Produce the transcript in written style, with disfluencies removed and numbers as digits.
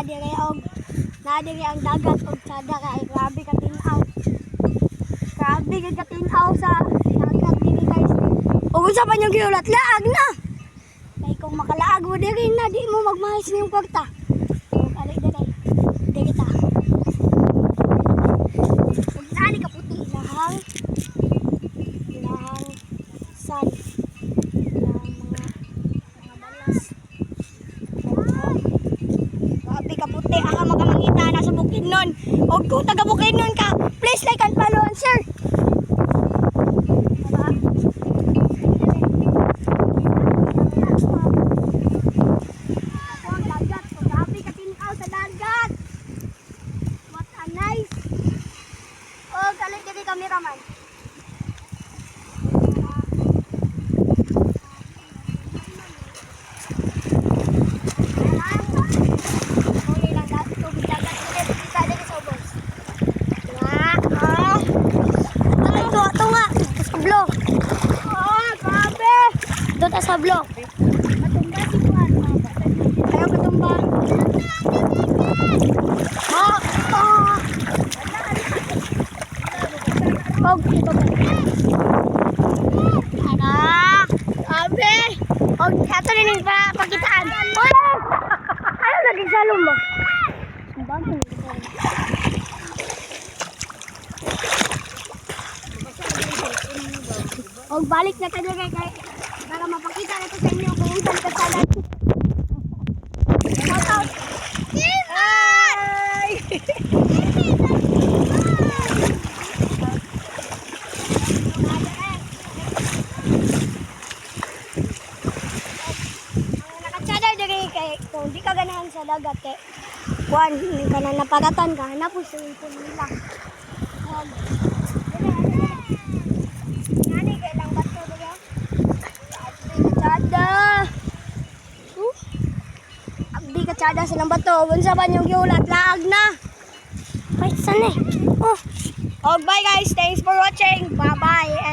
dire og na dire ang dagat og sada kay grabe ka tin-aw. Grabe ka tin-aw sa dagat diri guys. Og unsa pa yung giulat laag na. Kay kung makalaag mo diri na di mo magmahis ning kwarta. Og ali dire. Diri ta. Og nani ka puti lahang. Lahang san. Kaputi ang makamangita na sa Bukidnon. O kung taga Bukidnon ka, please like and follow and share. Diba? Ako ang dagat. So, grabe ka tinaw sa dagat. What a nice. O, galit ka di cameraman. Doon sa blok. Matumba si Juan. Ayaw katumba. Pog. Anak. Abe. Og ato rin yung pakitaan. Wala. Ayaw naging salong mo. Og balik na tayo kay para mapakita na ito sa inyo kung saan kasala. Shout out! Hi! Ang nakatsada diri kay kung di ka ganahan sa dagat kay kuan ka na napagatan ka na po sa nila. Nani kay lang bato diri. Katsada. Abdi katsada sa nang bato. Unsa ba yung giulat laag na? Ay, saan eh? Oh. Oh, bye guys. Thanks for watching. Bye-bye.